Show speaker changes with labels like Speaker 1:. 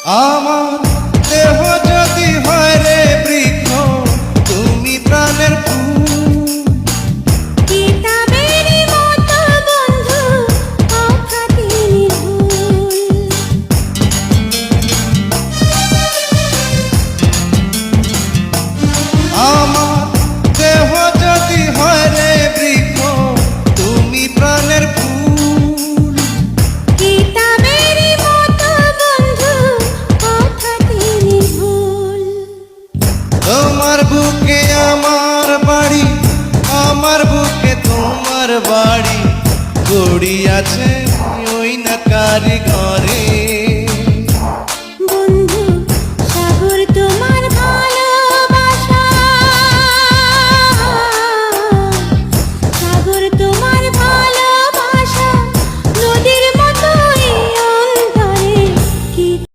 Speaker 1: আমার দেহ যদি হয় রে বৃক্ষ, তুমি প্রাণের ফুল।
Speaker 2: কিতাবেরই মতো বন্ধু অখাতি নির্ভুল।
Speaker 1: আমার দেহ যদি হয় রে বৃক্ষ, তুমি প্রাণের ফুল।
Speaker 2: কিতাবেরই মতো বন্ধু অখাতি নির্ভুল।
Speaker 1: তোমার বুকে আমার বাড়ি, আমার বুকে তোমার বাড়ি, গড়ি আছে ওই না কারিগর।